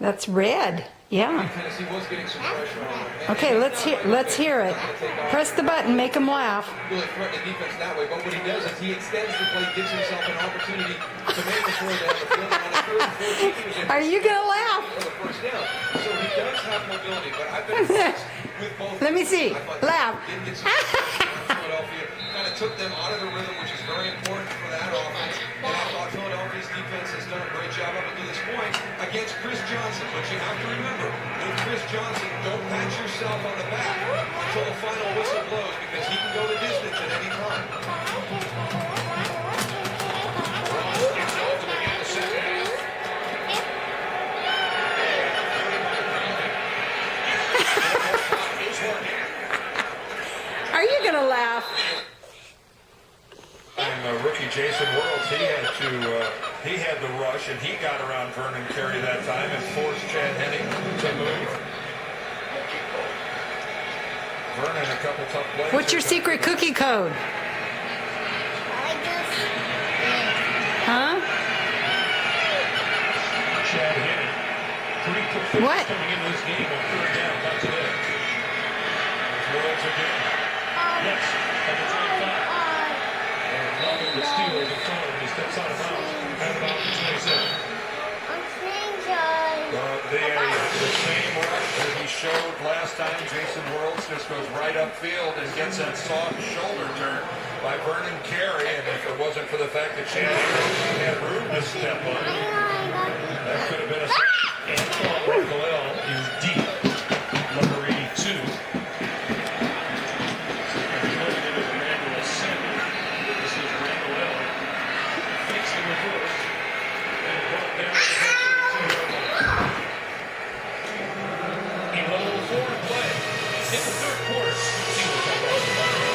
That's red. Yeah. Tennessee was getting some pressure on him. Okay, let's hear it. Press the button, make them laugh. Really threaten the defense that way, but what he does is he extends the play, gives himself an opportunity to make the throw down the field. And on a third and 14, he was in Are you gonna laugh? for the first down. So he does have mobility, but I've been impressed with both. Let me see. Laugh. Didn't get some Philadelphia kind of took them out of the rhythm, which is very important for that offense. And I thought Philadelphia's defense has done a great job up until this point against Chris Johnson. But you have to remember, with Chris Johnson, don't pat yourself on the back until the final whistle blows, because he can go the distance at any time. Are you gonna laugh? And rookie Jason Worlds, he had the rush, and he got around Vernon Carey that time and forced Chad Henning to move. Vernon, a couple tough plays. What's your secret cookie code? Huh? Chad Henning. Pretty quick What? coming into this game on third down. Not today. Worlds again. Yes, at the 25. And loving the Steelers in front of him. He steps out of bounds. At about the 27. The same rush that he showed last time. Jason Worlds just goes right upfield and gets that soft shoulder turn by Vernon Carey. And if it wasn't for the fact that Chad had room to step on, that could have been a... Antoine Randall is deep. Number 82. In the third quarter, Steelers have lost.